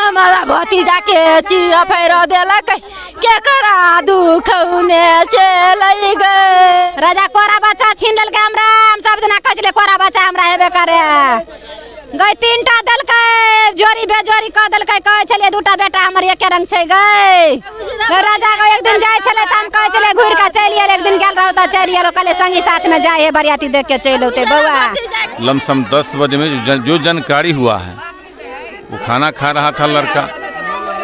हमारा भतीजा के चिया फेरो देलक केकरा दुख में चल गए। राजा कोरा बच्चा छीन लेलकै हमरा, हम सब जना कहले कोरा बच्चा हमरा हेबे करे गई। तीनटा देलकै जोरी बेजोरी क देलकै, कहै छलिए दूटा बेटा हमर एके रंग छै गई। राजा को एक दिन जाय छले त हम कहै छले घुर के चलिए, एक दिन गेल रहौ त चलिए कहले संगी साथ में जाए बरियाती देख के चल औते। बउआ लमसम 10 बजे में जो जानकारी हुआ है वो खाना खा रहा था लड़का,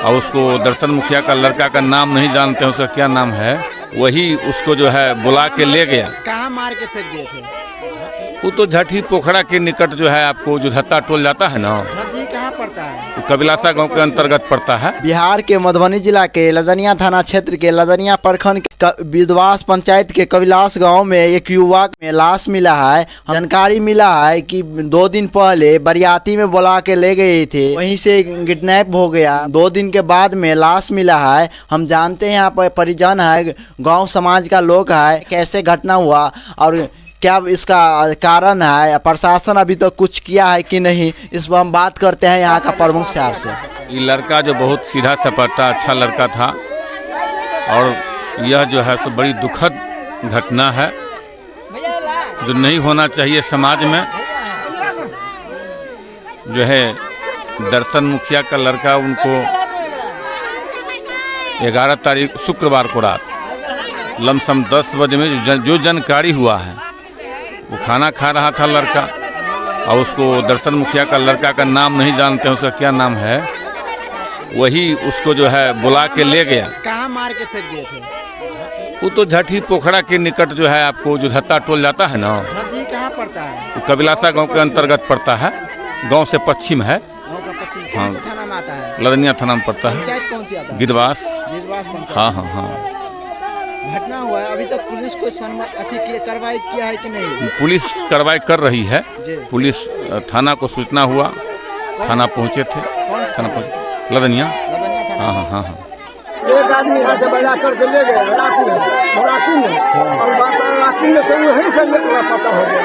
और उसको दर्शन मुखिया का लड़का का नाम नहीं जानते हैं, उसका क्या नाम है, वही उसको जो है बुला के ले गया। कहाँ मार के फेंक दिए थे? वो तो झठी पोखरा के निकट जो है आपको जो धत्ता टोल जाता है ना, कहाँ पड़ता है? वो कबिलासा गांव के अंतर्गत पड़ता है। बिहार के मधुबनी जिला के लदनिया थाना क्षेत्र के लदनिया प्रखंड के विधवास पंचायत के कबिलास गांव में एक युवक में लाश मिला है। जानकारी मिला है कि 2 दिन पहले बरियाती में बुला के ले गए थे, वहीं से किडनैप हो गया। 2 दिन के बाद में लाश मिला है। हम जानते हैं यहाँ पर परिजन है, गाँव समाज का लोग है, कैसे घटना हुआ और क्या इसका कारण है, प्रशासन अभी तक कुछ किया है कि नहीं, इस पर हम बात करते हैं यहाँ का प्रमुख साहब से। ये लड़का जो बहुत सीधा सपाटा अच्छा लड़का था, और यह जो है तो बड़ी दुखद घटना है जो नहीं होना चाहिए समाज में। जो है दर्शन मुखिया का लड़का, उनको 11 तारीख शुक्रवार को रात लमसम 10 बजे में जो जानकारी हुआ है वो खाना खा रहा था लड़का, और उसको दर्शन मुखिया का लड़का का नाम नहीं जानते हैं, उसका क्या नाम है, वही उसको जो है बुला के ले गया। कहाँ मार के फेंक दिए थे? वो तो झठी पोखरा के निकट जो है आपको जो धत्ता टोल जाता है ना, कहाँ पड़ता है? वो कबिलासा गांव के अंतर्गत पड़ता है, गांव से पश्चिम है। हाँ, थाना में आता है? लदनिया थाना में पड़ता है। पंचायत कौन सी आता है? गिरवास। हाँ हाँ हाँ। घटना हुआ है, अभी तक पुलिस को कार्रवाई किया है कि नहीं? पुलिस कार्रवाई कर रही है। पुलिस थाना को सूचना हुआ, थाना पहुँचे थे, थाना पहुँचे लदनिया। हाँ हाँ हाँ हाँ। एक आदमी यहाँ से बजा करके ले गए रात में, और रात में से वहीं से पता हो गया।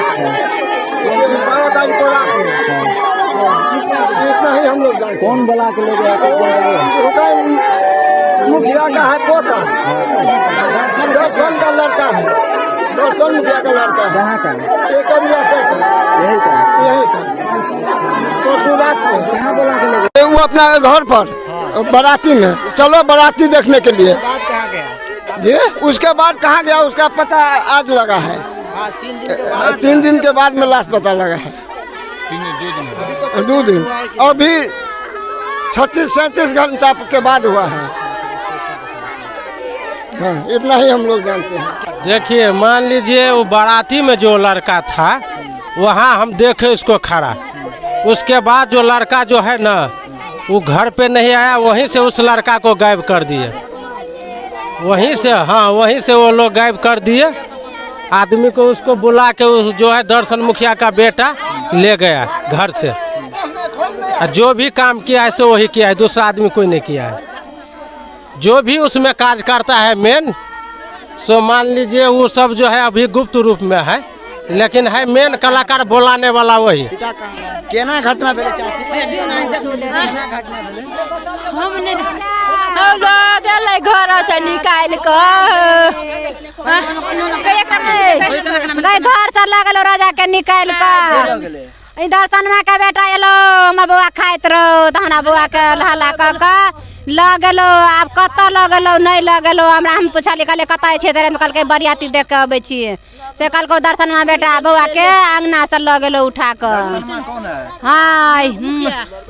इतना ही हम लोग जानते। कौन बुला के ले गया? मुखिया का है पोता, दर्शन का लड़का है, दर्शन मुखिया का लड़का है। कहाँ का? एक यही का कहाँ बुला के ले गया? वो अपना घर पर बाराती में, चलो बाराती देखने के लिए। कहाँ गया जी, उसके बाद कहाँ गया उसका पता आज लगा है। 3 दिन के बाद में लाश पता लगा है। 2 दिन अभी 36-37 घंटा के बाद हुआ है। हाँ, इतना ही हम लोग जानते हैं। देखिए, मान लीजिए वो बाराती में जो लड़का था वहाँ हम देखे उसको खड़ा, उसके बाद जो लड़का जो है ना वो घर पे नहीं आया, वहीं से उस लड़का को गायब कर दिए। वहीं से, हाँ, वहीं से वो लोग गायब कर दिए। आदमी को उसको बुला के उस जो है दर्शन मुखिया का बेटा ले गया घर से। जो भी काम किया है सो वही किया है, दूसरा आदमी कोई नहीं किया है। जो भी उसमें कार्य करता है मेन, सो मान लीजिए वो सब जो है अभी गुप्त रूप में है, लेकिन है मेन कलाकार बुलाने वाला वही। केना घटना भेले चाची? हमने घर से निकाल घर से लगल राजा के निकाल कर दर्शन में के बेटा एलो, हमर बउआ खाइत रहो तो हमरा बउआ के हल्ला क लगलो। आब कत लगलो नहीं लगलो, हमरा हम पूछली कहले कत छै तेरे में, कहलकै बरियाती देख के अबै छी से। कहलको दर्शन में बेटा बउआ के अंगना से लगलो उठा कर। हाँ,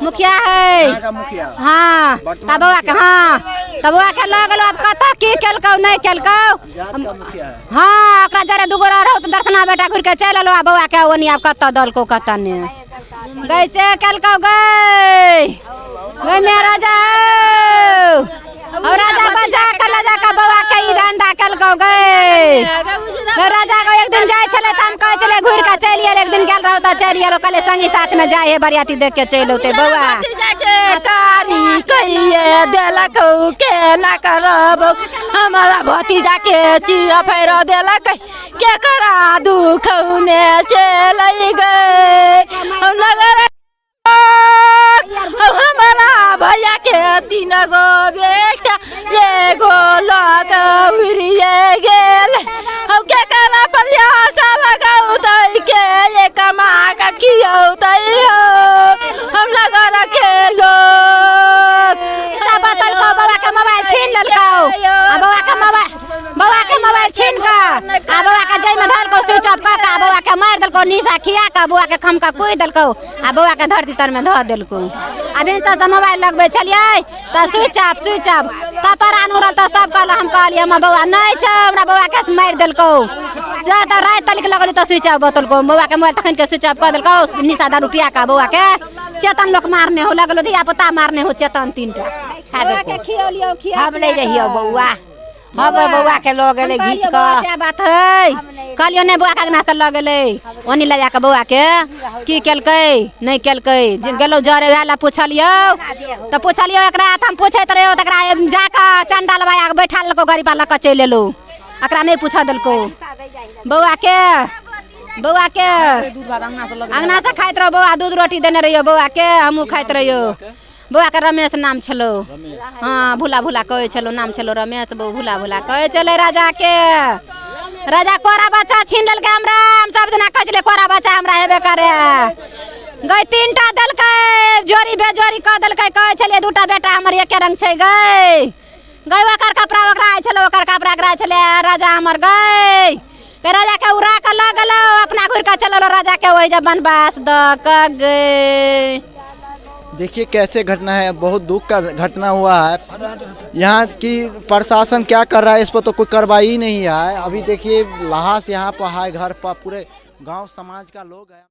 मुखिया है। हाँ, तब बउआ के, हाँ तब बउआ के लगलो। अब कत की केलको नहीं केलको, हाँ ओकरा जरे दुगो रहो तो दर्शन में बेटा घुर के चल अलो। आ बउआ के ओनी आब कत दलको कत ने कैसे केलको गई मेरा राजा, और राजा बजा कर लजा का बउआ के ई धंधा केलको गई। राजा को एक दिन जाय छले त हम कहै छले घुर के चलिए, एक दिन गेल रहौ त चलिए कहले संगी साथ में जाए बरियाती देख के चल औते। बउआ कारी कहिए देलक के ना करब, हमारा भतीजा के चिया फेरो देलक केकरा दुख में चल गए। नगर हमारा भैया के 3 गो बेटा एगो लग गेल हम के करा प्रयास लगाऊ तई के ये कमा के खियाऊ तई हम लगा के लोग बतल को बाबा के मोबाइल छीन ललको आ बाबा के मोबाइल छीन का आ बाबा के जई में धर को स्विच ऑफ का बाबा के मार दलको निशा खिया का बाबा के खमका कोई दलको आ बाबा के धरती तर में धर देलको अभी तो मोबाइल लगबे चलिए तो स्विच ऑफ त परान उड़ल त सब कहल हम कहलिए हम बाबा नहीं छ हमरा बाबा के मार देलको ज्यादा रात तक लगल तो स्विच ऑफ बतलको बाबा के मोबाइल तखन के स्विच ऑफ कर देलको निशा दारू पिया का बाबा के चेतन लोग मारने हो लगलो धिया पुता मारने हो चेतन 3टा खा के खियलियो हम नहीं रहियो बउआ अब बउआ के लग गेले घीच के क्या बात है कहलियो ने बउआ के अंगना से लग गेले ओनी ले जा के बउआ के की केलकै नहीं केलकै गेलो जरे वाला पूछलियो तो पूछलियो एकरा हम पूछैत रहियो तकरा जाके चंदा लबाया के बैठा लेलको गाड़ी पर लक चल लेलो एकरा नहीं पूछ देलको बउआ के अंगना से खाइत रहो बउआ दूध रोटी देने रहियो बउआ के हमहू खाइत रहियो बउआ के रमेश नाम छलो हाँ भूला कहे छलो नाम छलो रमेश बउ भूला कहे चले राजा कोरा बच्चा छीन लेलकै हमरा हम सब जना कहले कोरा बच्चा हमरा हेबे करे गई 3टा देलकै जोरी बेजोरी क देलकै कहे छले 2टा बेटा हमर एके रंग छै गई ओकर कपड़ा ओकरा आइ छलो ओकर कपड़ा एकरा छले राजा हमर गई के राजा के उड़ा के लगलो अपना घुर के चललो राजा के वही जब बनवास द क गए। देखिए कैसे घटना है, बहुत दुख का घटना हुआ है। यहाँ की प्रशासन क्या कर रहा है इस पर तो कोई कार्रवाई नहीं है। अभी देखिए लाश यहाँ पर है, घर पर पूरे गांव समाज का लोग है।